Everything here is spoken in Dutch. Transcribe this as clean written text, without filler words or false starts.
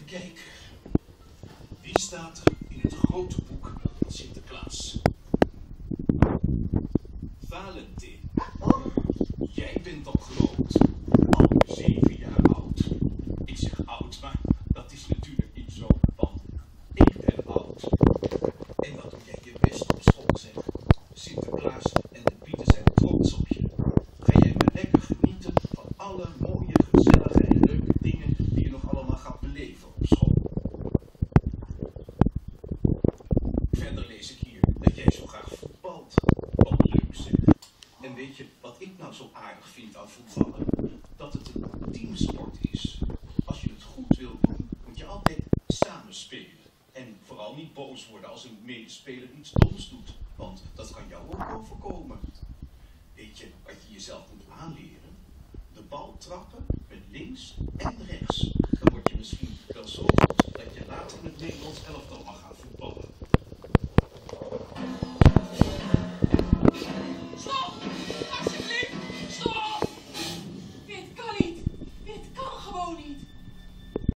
kijken. Wie staat er in het grote boek van Sinterklaas? Valentin. Jij bent al groot. Al 7 jaar oud. Ik zeg oud, maar dat is natuurlijk niet zo, want ik ben oud. En wat doe jij je best op school, zeg? Sinterklaas en de Pieten zijn trots op je. Ga jij maar lekker genieten van alle mooie, gezellige en leuke dingen die je nog allemaal gaat beleven op school. Verder lees ik hier dat jij zo graag voetbalt. Wat leuk zeg. En weet je wat ik nou zo aardig vind aan voetballen? Dat het een teamsport is. Als je het goed wil doen, moet je altijd samen spelen. En vooral niet boos worden als een medespeler iets doms doet. Want dat kan jou ook overkomen. Weet je wat je jezelf moet aanleren? De bal trappen met links en rechts. Dan word je misschien wel zo